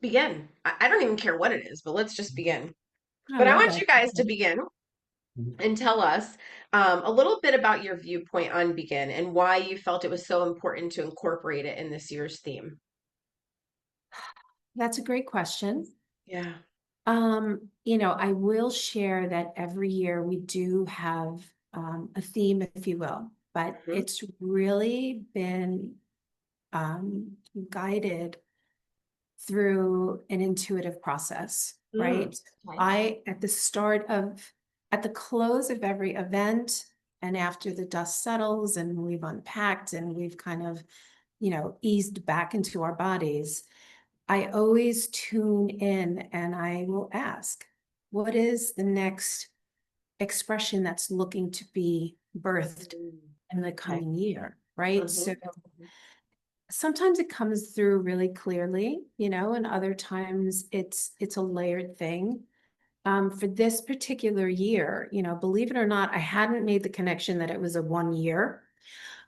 begin. I don't even care what it is, but let's just begin. I But I love want that. you guys to begin Mhm. and tell us a little bit about your viewpoint on begin and why you felt it was so important to incorporate it in this year's theme. That's a great question. Yeah. I will share that every year we do have a theme, if you will, but Hmm. it's really been guided through an intuitive process, Mm. right? Okay. At the close of every event, and after the dust settles and we've unpacked and we've kind of, eased back into our bodies, I always tune in and I will ask, what is the next expression that's looking to be birthed Mm. in the Okay. coming year, right? Hmm. So sometimes it comes through really clearly, and other times it's a layered thing. For this particular year, believe it or not, I hadn't made the connection that it was a 1 year.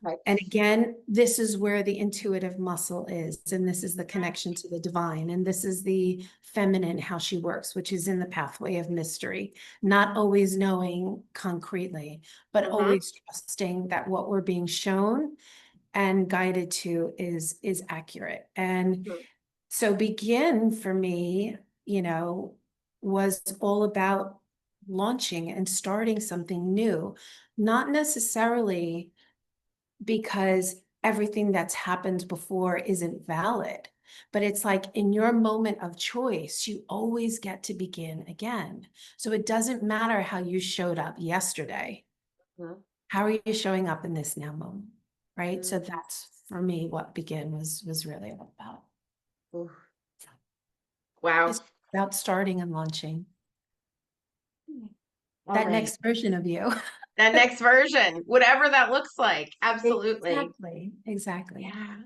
Right. And again, this is where the intuitive muscle is, and this is the connection to the divine, and this is the feminine, how she works, which is in the pathway of mystery, not always knowing concretely, but Hmm. always trusting that what we're being shown and guided to is accurate. And so begin for me, was all about launching and starting something new, not necessarily because everything that's happened before isn't valid, but it's like in your moment of choice, you always get to begin again. So it doesn't matter how you showed up yesterday. Hmm. How are you showing up in this now moment? Right. So Hmm. that's for me what begin was really all about. Wow. Just about starting and launching All that right. next version of you. That next version, whatever that looks like. Absolutely. Exactly. Exactly. Yeah.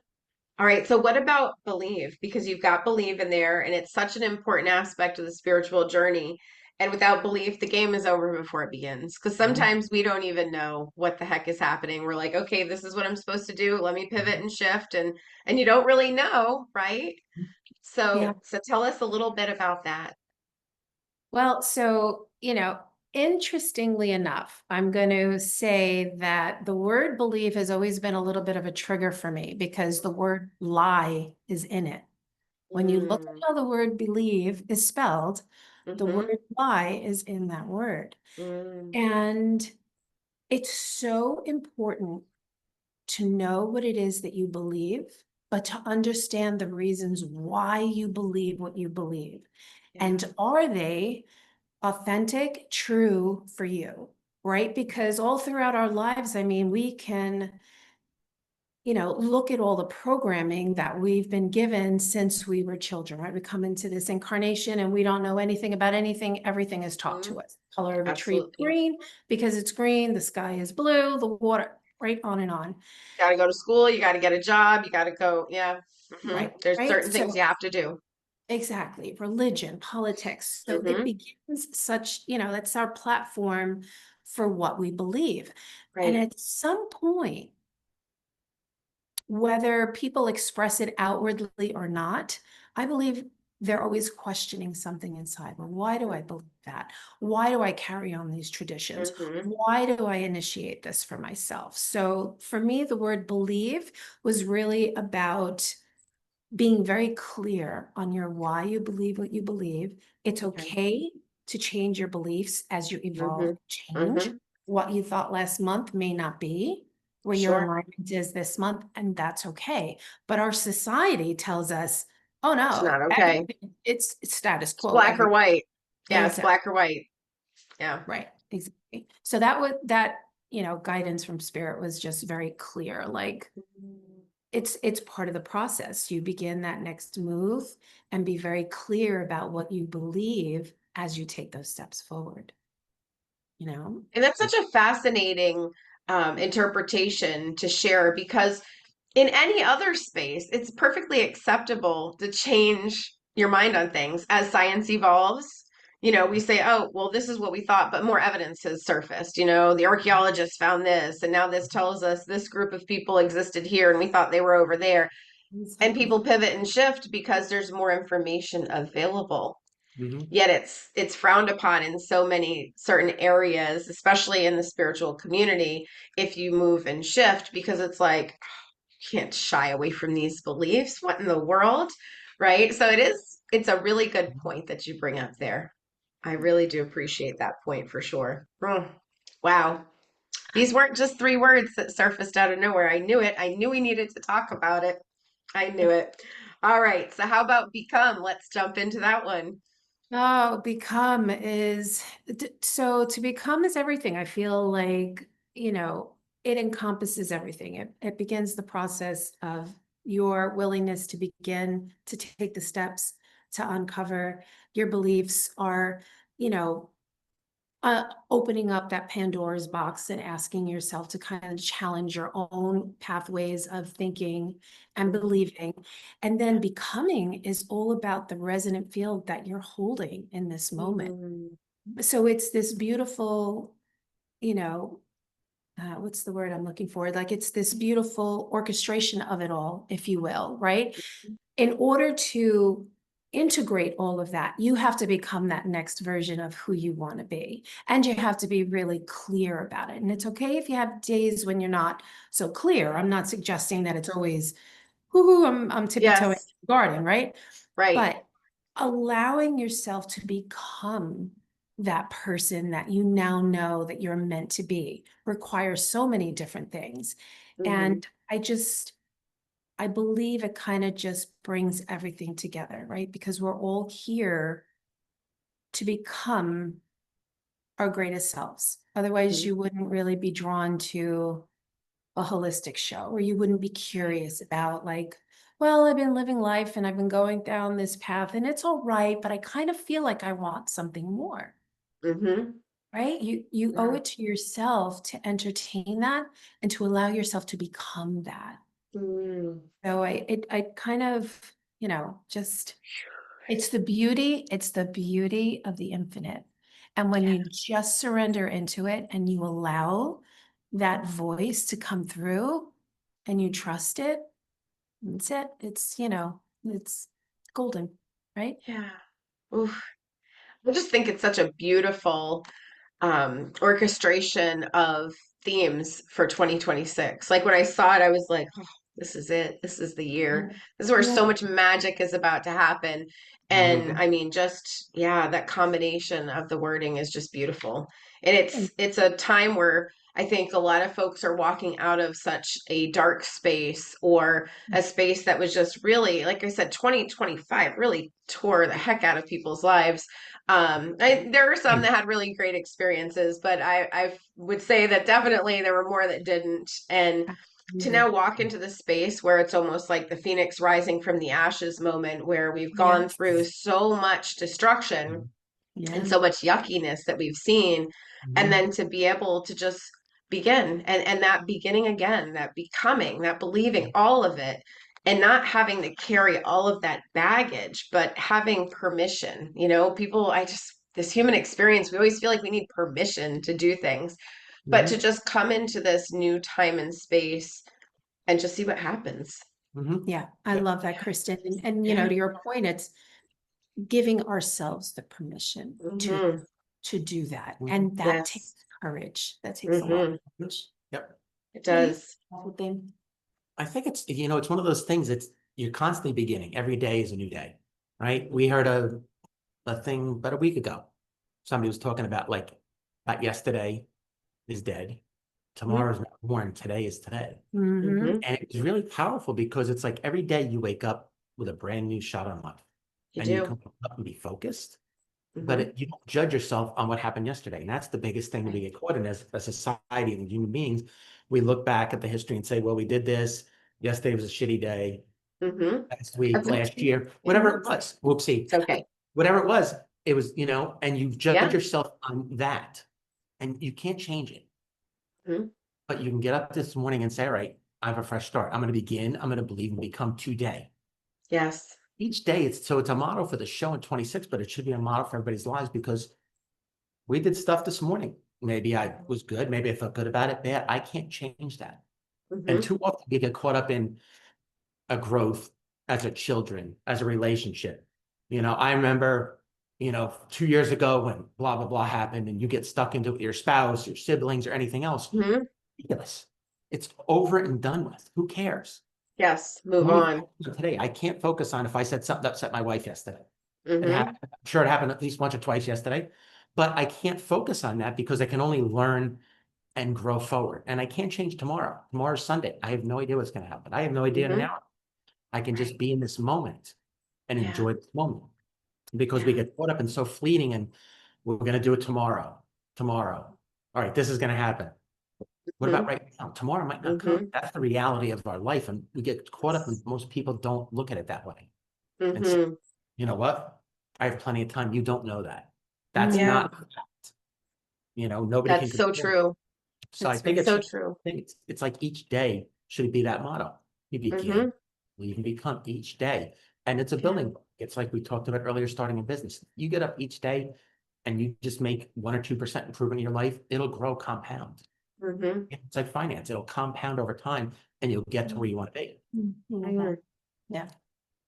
All right. So what about believe? Because you've got believe in there, and it's such an important aspect of the spiritual journey. And without belief, the game is over before it begins. Because Mhm. sometimes we don't even know what the heck is happening. We're like, okay, this is what I'm supposed to do. Let me pivot and shift, and you don't really know, right? Yeah. So tell us a little bit about that. Well, so, interestingly enough, I'm going to say that the word believe has always been a little bit of a trigger for me because the word lie is in it. When you look at Mm, how the word believe is spelled, the mm-hmm, word lie is in that word. mm, And it's so important to know what it is that you believe, but to understand the reasons why you believe what you believe. yeah. And are they authentic, true for you? Right? Because all throughout our lives, I mean, we can, look at all the programming that we've been given since we were children, right? We come into this incarnation and we don't know anything about anything. Everything is taught Mm, to us. The color of a tree is absolutely. green because it's green, the sky is blue, the water, right on and on. Got to go to school. You got to get a job. You got to go. Yeah. Hmm. Right. There's Right. certain things So you have to do. exactly, religion, politics. So it Hmm. begins such, that's our platform for what we believe. And Right. at some point, whether people express it outwardly or not, I believe they're always questioning something inside. Well, why do I believe that? Why do I carry on these traditions? Hmm. Why do I initiate this for myself? So for me, the word believe was really about being very clear on your why you believe what you believe. It's Okay. okay to change your beliefs as you evolve, Hmm. change. Hmm. What you thought last month may not be where your Sure. alignment is this month, and that's okay. But our society tells us, oh It's no, not okay. everything, it's status It's quo. black or white. Yeah, it's Exactly. black or white. Yeah. Right. Exactly. So that guidance from spirit was just very clear. Like, it's part of the process. You begin that next move and be very clear about what you believe as you take those steps forward, you know? And that's such a fascinating interpretation to share because in any other space, it's perfectly acceptable to change your mind on things as science evolves. You know, we say, oh, well, this is what we thought, but more evidence has surfaced. You know, the archaeologists found this, and now this tells us this group of people existed here, and we thought they were over there. And Exactly. people pivot and shift because there's more information available. Mhm. Yet it's frowned upon in so many certain areas, especially in the spiritual community, if you move and shift, because it's like can't shy away from these beliefs. What in the world? Right? So it's a really good point that you bring up there. I really do appreciate that point for sure. Wow. These weren't just three words that surfaced out of nowhere. I knew it. I knew we needed to talk about it. I knew it. All right. So how about become? Let's jump into that one. Oh, become is so to become is everything. I feel like, it encompasses everything. It begins the process of your willingness to begin to take the steps to uncover your beliefs are, you know, opening up that Pandora's box and asking yourself to kind of challenge your own pathways of thinking and believing. And then becoming is all about the resonant field that you're holding in this moment. Mm, So it's this beautiful, you know, what's the word I'm looking for? Like it's this beautiful orchestration of it all, if you will, right? In order to integrate all of that, you have to become that next version of who you want to be. And you have to be really clear about it. And it's okay if you have days when you're not so clear. I'm not suggesting that it's always, whoo, I'm tippy-toeing in yes. the garden, right? Right. But allowing yourself to become that person that you now know that you're meant to be requires so many different things. Hmm. And I believe it kind of just brings everything together, right? Because we're all here to become our greatest selves. Otherwise, you wouldn't really be drawn to a holistic show, or you wouldn't be curious about, like, well, I've been living life and I've been going down this path and it's all right, but I kind of feel like I want something more, Hmm. right? You owe Yeah. it to yourself to entertain that and to allow yourself to become that. Mm. So I kind of, just it's the beauty of the infinite. And when Yeah. you just surrender into it and you allow that voice to come through and you trust it, that's it. It's golden, right? Yeah. Oof. I just think it's such a beautiful orchestration of themes for 2026. Like when I saw it, I was like, oh, this is it. This is the year. Yeah. This is where Yeah. so much magic is about to happen. And Mhm. I mean, just yeah, that combination of the wording is just beautiful. And And it's a time where I think a lot of folks are walking out of such a dark space or a space that was just really, like I said, 2025 really tore the heck out of people's lives. There were some Same. that had really great experiences, but I would say that definitely there were more that didn't. And to now absolutely. walk into the space where it's almost like the phoenix rising from the ashes moment, where we've gone Yes. through so much destruction and Yeah. so much yuckiness that we've seen, and Mhm. then to be able to just begin and that beginning again, that becoming, that believing, all of it, and not having to carry all of that baggage, but having permission. You know, people, I just this human experience, we always feel like we need permission to do things, but to Mhm. just come into this new time and space and just see what happens. Mhm. Yeah. I Yep. love that, Kristen. And Yeah. to your point, it's giving ourselves the permission to Hmm. do that. Mhm. And that takes Yes. courage. That takes a lot of Hmm. courage. Yep. It What do you does. think? I think it's one of those things that's you're constantly beginning. Every day is a new day, right? We heard a thing about a week ago. Somebody was talking about about yesterday is dead. Tomorrow's not born. Today is today. Mm-hmm. Hmm. And it's really powerful because it's like every day you wake up with a brand new shot on life You and you do. can wake up and be focused, but Hmm. you don't judge yourself on what happened yesterday. And that's the biggest thing that we Right. get caught in as a society and human beings. We look back at the history and say, well, we did this, Yesterday was a shitty day. Mm-hmm. Last week, That's last okay. year, whatever it was. Whoopsie. It's okay. Whatever it was, and you judge Yeah. yourself on that. And you can't change it. Mm-hmm. But you can get up this morning and say, all right, I have a fresh start. I'm going to begin. I'm going to believe and become today. Yes. Each day, it's a model for the show in 26, but it should be a model for everybody's lives because we did stuff this morning. Maybe I was good. Maybe I felt good about it. Bad. I can't change that. And Mm-hmm. too often we get caught up in a growth as a children, as a relationship. I remember, 2 years ago when blah, blah, blah happened and you get stuck into your spouse, your siblings, or anything else. Mm-hmm. Ridiculous. It's over and done with. Who cares? Yes. Move Let me on. today. I can't focus on if I said something that upset my wife yesterday. It Mm-hmm. happened. I'm sure it happened at least once or twice yesterday, but I can't focus on that because I can only learn and grow forward. And I can't change tomorrow. Tomorrow's Sunday. I have no idea what's going to happen. I have no idea in an Mm-hmm. hour. I can just Right. be in this moment and Yeah. enjoy this moment because we Yeah. get caught up in so fleeting and we're going to do it tomorrow. Tomorrow. All right, this is going to happen. What about right now? Tomorrow might not come. Mm-hmm. That's the reality of our life. And we get caught up and most people don't look at it that way and say, Mm-hmm. you know what? I have plenty of time. You don't know that. That's Mm, Yeah. not, nobody can That's so control. true. So I that's think very So true. true. it's like each day should be that motto. You Mm-hmm. begin, you can become each day. And it's a Yeah. building block. It's like we talked about earlier, starting a business. You get up each day and you just make 1 or 2% improvement in your life, it'll grow compound. Mm-hmm. It's like finance, it'll compound over time and you'll get to where you want to be. Love that. Yeah.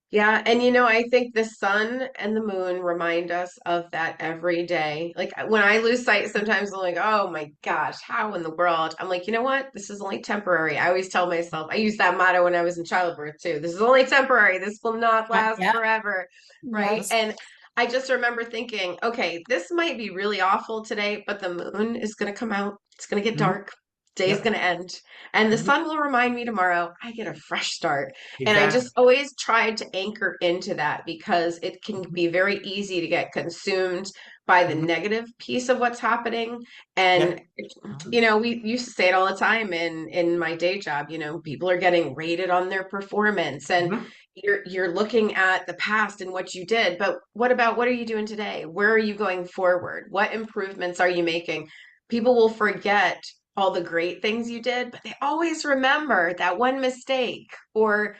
Yeah, and I think the sun and the moon remind us of that every day. Like when I lose sight, sometimes I'm like, oh my gosh, how in the world? I'm like, you know what? This is only temporary. I always tell myself, I used that motto when I was in childbirth too. This is only temporary. This will not last Yeah. forever. Right. Yes. And I just remember thinking, okay, this might be really awful today, but the moon is going to come out. It's going to get Mhm. dark. Day's Yep. going to end. And the Mhm. sun will remind me tomorrow I get a fresh start. And I Exactly. just always tried to anchor into that because it can Mhm. be very easy to get consumed by the Mhm. negative piece of what's happening. And, Yep. we used to say it all the time in my day job, people are getting rated on their performance and Mhm. you're looking at the past and what you did, but what are you doing today? Where are you going forward? What improvements are you making? People will forget all the great things you did, but they always remember that one mistake or,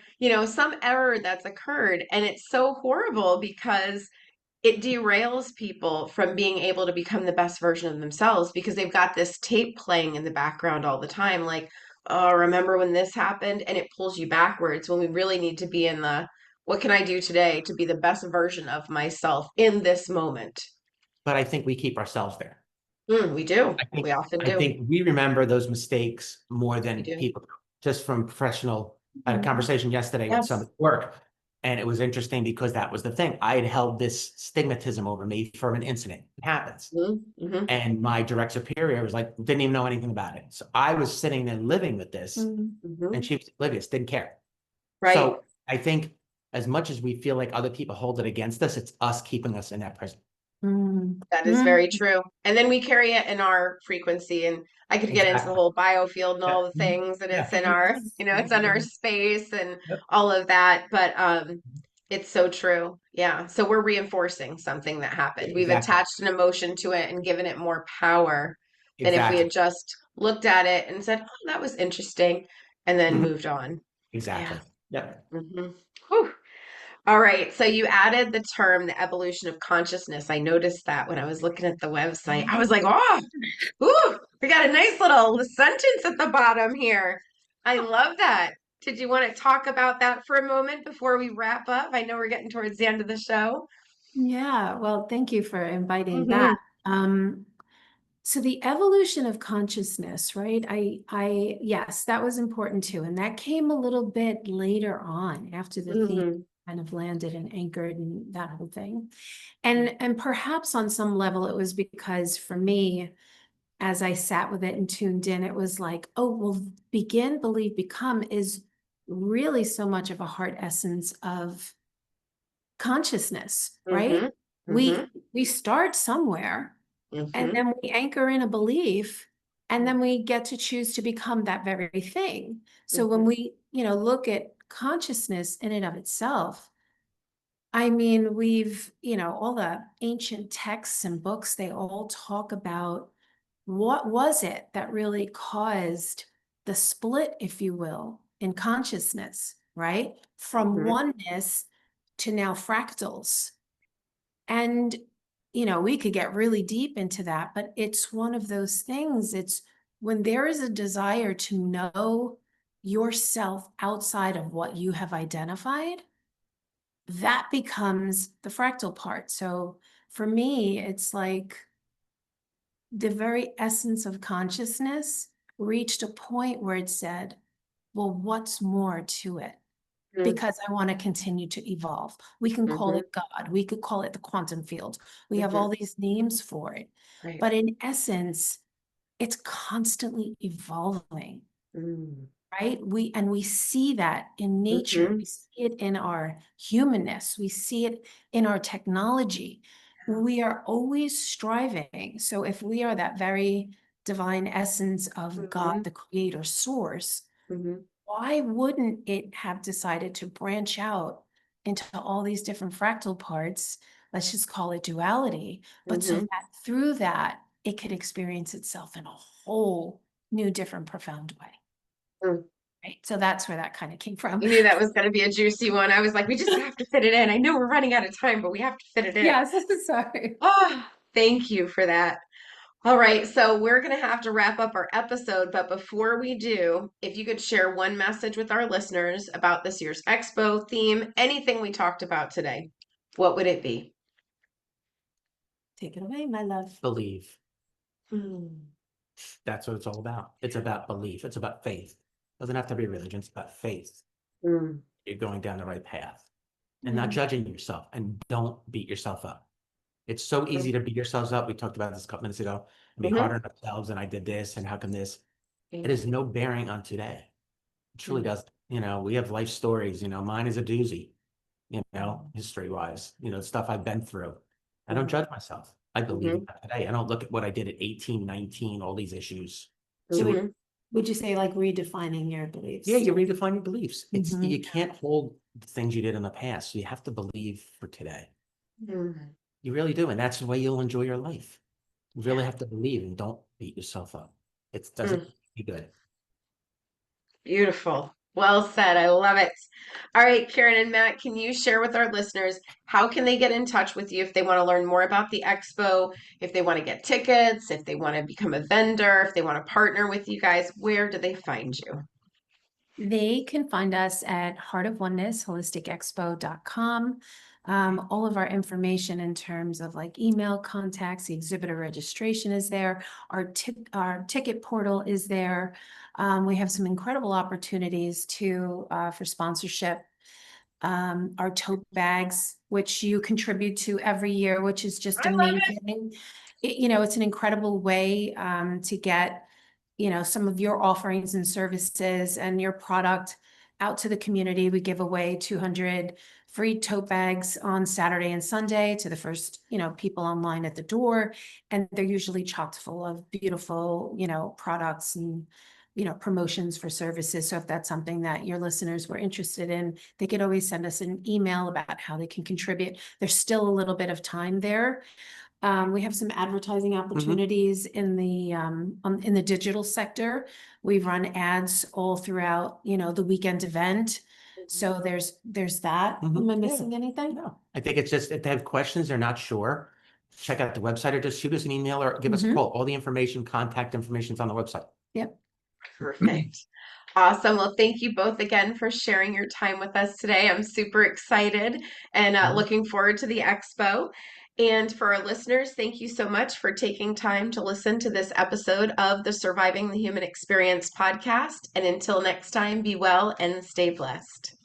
some error that's occurred. And it's so horrible because it derails people from being able to become the best version of themselves because they've got this tape playing in the background all the time. Like, oh, remember when this happened? And it pulls you backwards when we really need to be in what can I do today to be the best version of myself in this moment? But I think we keep ourselves there. We do. I We think often I do. think we remember those mistakes more We than do. people just from professional. I had a Mhm. conversation yesterday with some Yes. at work, and it was interesting because that was the thing. I had held this stigmatism over me for an incident. It happens. Mm-hmm. And my direct superior was like, didn't even know anything about it. So I was sitting there living with this, Mm-hmm. and she was oblivious, didn't care. Right. So I think as much as we feel like other people hold it against us, it's us keeping us in that prison. Mm. That is Mm. very true. And then we carry it in our frequency. And I could get into the Exactly. whole biofield and Yeah. all the Mhm. things, and Yeah. it's in our, it's in our space and Yep. all of that. But it's so true. Yeah. So we're reinforcing something that happened. We've Exactly. attached an emotion to it and given it more power than if we Exactly. had just looked at it and said, oh, that was interesting, and then Mhm. moved on. Yeah. Exactly. Yep. hmm All right, so you added the term the evolution of consciousness. I noticed that when I was looking at the website. I was like, oh, ooh, we got a nice little sentence at the bottom here. I love that. Did you want to talk about that for a moment before we wrap up? I know we're getting towards the end of the show. Yeah, well, thank you for inviting that. Mm-hmm. Um, so the evolution of consciousness, right? Yes, that was important too. And that came a little bit later on after the theme Mm-hmm. kind of landed and anchored and that whole thing. And perhaps on some level it was because for me, as I sat with it and tuned in, it was like, oh, well, begin, believe, become is really so much of a heart essence of consciousness, right? Mm-hmm. Mm-hmm. We start somewhere and Mm-hmm. then we anchor in a belief and then we get to choose to become that very thing. So when Mm-hmm. we look at consciousness in and of itself, I mean, all the ancient texts and books, they all talk about what was it that really caused the split, if you will, in consciousness, right? From Mhm. oneness to now fractals. And, we could get really deep into that, but it's one of those things. It's when there is a desire to know yourself outside of what you have identified, that becomes the fractal part. So for me, it's like the very essence of consciousness reached a point where it said, well, what's more to it? Mhm. Because I want to continue to evolve. We can call Mhm. it God. We could call it the quantum field. We have Mhm. all these names for it. Right. But in essence, it's constantly evolving, Mm. right? We see that in nature. Mhm. We see it in our humanness. We see it in our technology. We are always striving. So if we are that very divine essence of God, Mhm. the creator source, Mhm. why wouldn't it have decided to branch out into all these different fractal parts? Let's just call it duality, but so Mhm. that through that, it could experience itself in a whole new, different, profound way. Mm. Right. So that's where that kind of came from. I knew that was going to be a juicy one. I was like, we just have to fit it in. I know we're running out of time, but we have to fit it in. Yes, sorry. Oh, thank you for that. All right, so we're going to have to wrap up our episode, but before we do, if you could share one message with our listeners about this year's Expo theme, anything we talked about today, what would it be? Take it away, my love. Believe. Mm. That's what it's all about. It's about belief. It's about faith. It doesn't have to be religion. It's about faith. Mm. You're going down the right path and not Mm. judging yourself, and don't beat yourself up. It's so easy to beat yourselves up. We talked about this a couple minutes ago, and be hard Mhm. on ourselves. And I did this, and how come this? It Mm. has no bearing on today. It truly Mm. doesn't. We have life stories. Mine is a doozy. History wise, stuff I've been through. I don't Mhm. judge myself. I believe Mhm. that today. I don't look at what I did at 18, 19, all these issues. So So Mhm. would you say like redefining your yeah, beliefs? you redefine your beliefs. Mhm. You can't hold the things you did in the past. So you have to believe for today. Mm. You really do. And that's the way you'll enjoy your life. You really have to believe, and don't beat yourself up. It doesn't Mm. be good. Beautiful. Well said. I love it. All right, Karen and Matt, can you share with our listeners how can they get in touch with you if they want to learn more about the expo, if they want to get tickets, if they want to become a vendor, if they want to partner with you guys, where do they find you? They can find us at Heart of Oneness, holisticexpo.com. All of our information in terms of like email contacts, the exhibitor registration is there. Our ticket portal is there. We have some incredible opportunities for sponsorship. Our tote bags, which you contribute to every year, which is just I love it. amazing. It's an incredible way to get some of your offerings and services and your product out to the community. We give away 200 free tote bags on Saturday and Sunday to the first, people online at the door. And they're usually chocked full of beautiful, products and, promotions for services. So if that's something that your listeners were interested in, they could always send us an email about how they can contribute. There's still a little bit of time there. We have some advertising opportunities in the digital sector. We run ads all throughout, the weekend event. So there's that. Am I Yeah. missing anything? No, I think it's just if they have questions, they're not sure, check out the website or just shoot us an email or give us a Mhm. call. All the information, contact information is on the website. Yep. Perfect. Awesome. Well, thank you both again for sharing your time with us today. I'm super excited and Mhm. looking forward to the expo. And for our listeners, thank you so much for taking time to listen to this episode of the Surviving the Human Experience podcast. And until next time, be well and stay blessed.